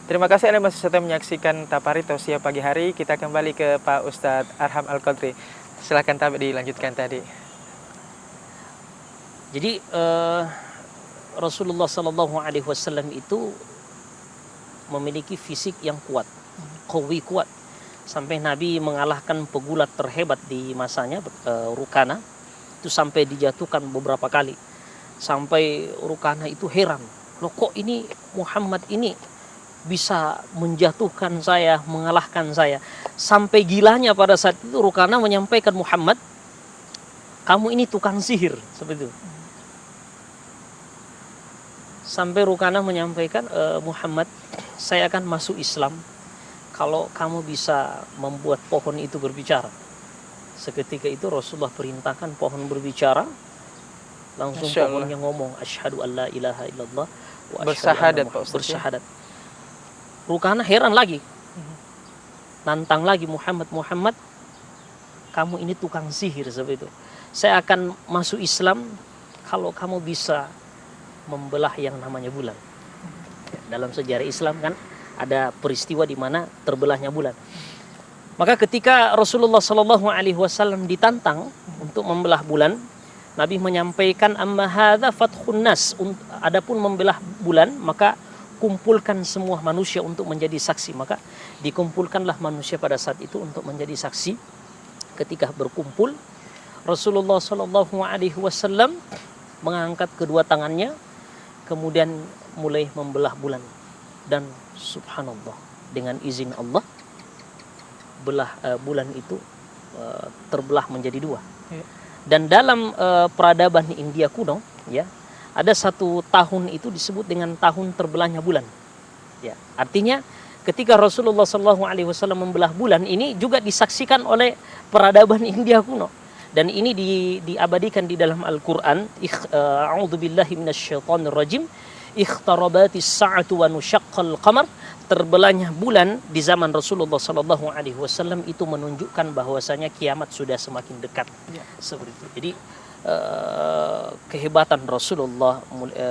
Terima kasih Anda masih setia menyaksikan Tapari Tausiah pagi hari. Kita kembali ke Pak Ustadz Arham Al-Qadri. Silakan Tabik dilanjutkan tadi. Jadi Rasulullah Sallallahu Alaihi Wasallam itu memiliki fisik yang kuat, kuat, sampai Nabi mengalahkan pegulat terhebat di masanya, Rukana, itu sampai dijatuhkan beberapa kali, sampai Rukana itu heran, loh kok ini Muhammad ini bisa menjatuhkan saya, mengalahkan saya. Sampai gilanya pada saat itu Rukana menyampaikan, Muhammad, kamu ini tukang sihir, seperti itu. Sampai Rukana menyampaikan, Muhammad, saya akan masuk Islam kalau kamu bisa membuat pohon itu berbicara. Seketika itu Rasulullah perintahkan pohon berbicara, langsung pohonnya ngomong, asyhadu an la ilaha illallah wa bersyahadat, bersyahadat. Rukana heran lagi, nantang lagi Muhammad, kamu ini tukang sihir, seperti itu. Saya akan masuk Islam kalau kamu bisa membelah yang namanya bulan. Dalam sejarah Islam kan ada peristiwa di mana terbelahnya bulan. Maka ketika Rasulullah Shallallahu Alaihi Wasallam ditantang untuk membelah bulan, Nabi menyampaikan, amma hadza fathun nas. Adapun membelah bulan, maka kumpulkan semua manusia untuk menjadi saksi. Maka dikumpulkanlah manusia pada saat itu untuk menjadi saksi. Ketika berkumpul, Rasulullah Shallallahu Alaihi Wasallam mengangkat kedua tangannya, kemudian mulai membelah bulan, dan subhanallah, dengan izin Allah bulan itu terbelah menjadi dua. Dan dalam peradaban India kuno, ya, ada satu tahun itu disebut dengan tahun terbelahnya bulan. Ya, artinya ketika Rasulullah SAW membelah bulan ini juga disaksikan oleh peradaban India kuno. Dan ini diabadikan di dalam Al-Quran. A'udzubillahi minasyaitonirrajim. Ikhtarabatis sa'atu wa nusyaqqal qamar. Terbelahnya bulan di zaman Rasulullah Sallallahu Alaihi Wasallam itu menunjukkan bahwasanya kiamat sudah semakin dekat. Seperti itu. Jadi kehebatan Rasulullah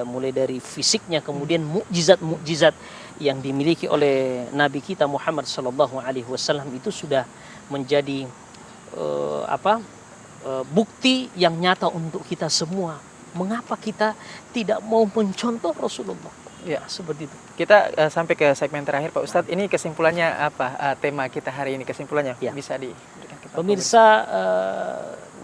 mulai dari fisiknya, kemudian mukjizat yang dimiliki oleh Nabi kita Muhammad Sallallahu Alaihi Wasallam itu sudah menjadi bukti yang nyata untuk kita semua. Mengapa kita tidak mau mencontoh Rasulullah? Ya, seperti itu. Kita sampai ke segmen terakhir, Pak Ustadz. Ini kesimpulannya apa? Tema kita hari ini, kesimpulannya bisa diberikan kita. Pemirsa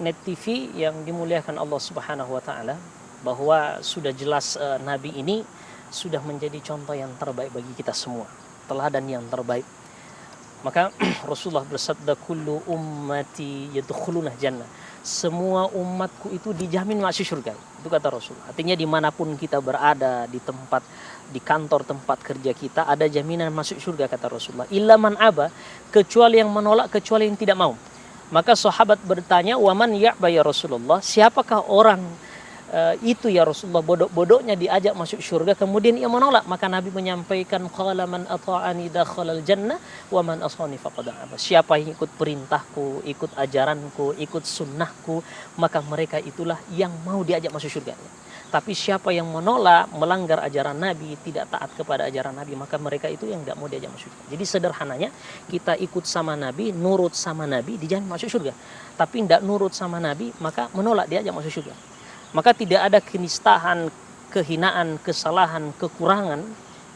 Net TV yang dimuliakan Allah Subhanahu Wa Taala, bahwa sudah jelas Nabi ini sudah menjadi contoh yang terbaik bagi kita semua, teladan yang terbaik. Maka Rasulullah bersabda, kullu ummati yadkhuluna jannah. Semua umatku itu dijamin masuk surga. Itu kata Rasulullah. Artinya dimanapun kita berada, di tempat, di kantor tempat kerja kita, ada jaminan masuk surga, kata Rasulullah. Illa man aba, kecuali yang menolak, kecuali yang tidak mau. Maka sahabat bertanya, waman ya'ba ya Rasulullah, siapakah orang itu ya Rasulullah, bodoh-bodohnya diajak masuk surga kemudian ia menolak? Maka Nabi menyampaikan, qala man ata'ani dakhalal jannah wa man asani faqad aba. Siapa yang ikut perintahku, ikut ajaranku, ikut sunnahku, maka mereka itulah yang mau diajak masuk surga. Tapi siapa yang menolak, melanggar ajaran Nabi, tidak taat kepada ajaran Nabi, maka mereka itu yang tidak mau diajak masuk surga. Jadi sederhananya, kita ikut sama Nabi, nurut sama Nabi, dijamin masuk surga. Tapi tidak nurut sama Nabi, maka menolak, diajak masuk surga. Maka tidak ada kenistaan, kehinaan, kesalahan, kekurangan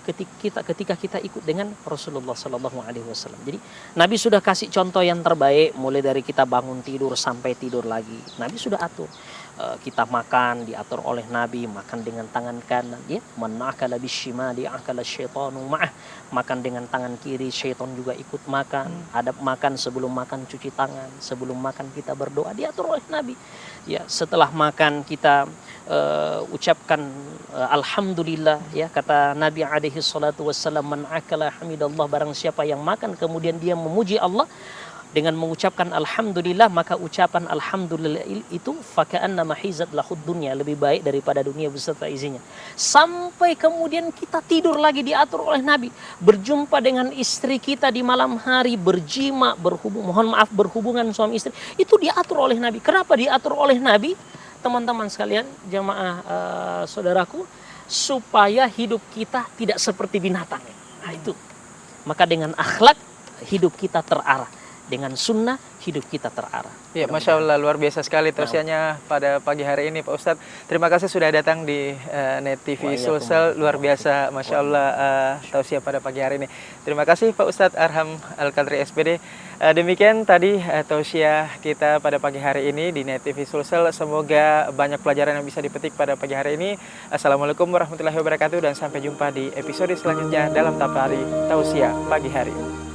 ketika kita ikut dengan Rasulullah Sallallahu Alaihi Wasallam. Jadi Nabi sudah kasih contoh yang terbaik, mulai dari kita bangun tidur sampai tidur lagi. Nabi sudah atur. Kita makan diatur oleh Nabi, makan dengan tangan kanan, ya, man akala bisyimali akala syaitanu ma'ah, makan dengan tangan kiri, syaitan juga ikut makan. Adab makan, sebelum makan cuci tangan, sebelum makan kita berdoa, diatur oleh Nabi. Ya, setelah makan kita ucapkan alhamdulillah, ya, kata Nabi alaihi salatu wassalam, man akala hamidallah, barang siapa yang makan kemudian dia memuji Allah dengan mengucapkan alhamdulillah, maka ucapan alhamdulillah itu faka'anna mahizat lahud dunya, lebih baik daripada dunia beserta isinya. Sampai kemudian kita tidur lagi diatur oleh Nabi, berjumpa dengan istri kita di malam hari, berjima, berhubungan suami istri, itu diatur oleh Nabi. Kenapa diatur oleh Nabi? Teman-teman sekalian, jamaah saudaraku, supaya hidup kita tidak seperti binatang. Nah, itu. Maka dengan akhlak hidup kita terarah, dengan sunnah hidup kita terarah. Ya, Masya Allah, luar biasa sekali tausiahnya pada pagi hari ini Pak Ustadz. Terima kasih sudah datang di Net TV Sulsel. Luar biasa, Masya Allah, tausiah pada pagi hari ini. Terima kasih Pak Ustadz Arham Al-Qadri SPD. Demikian tadi tausiah kita pada pagi hari ini di Net TV Sulsel. Semoga banyak pelajaran yang bisa dipetik pada pagi hari ini. Assalamualaikum warahmatullahi wabarakatuh dan sampai jumpa di episode selanjutnya dalam Tapari Tausiah Pagi Hari.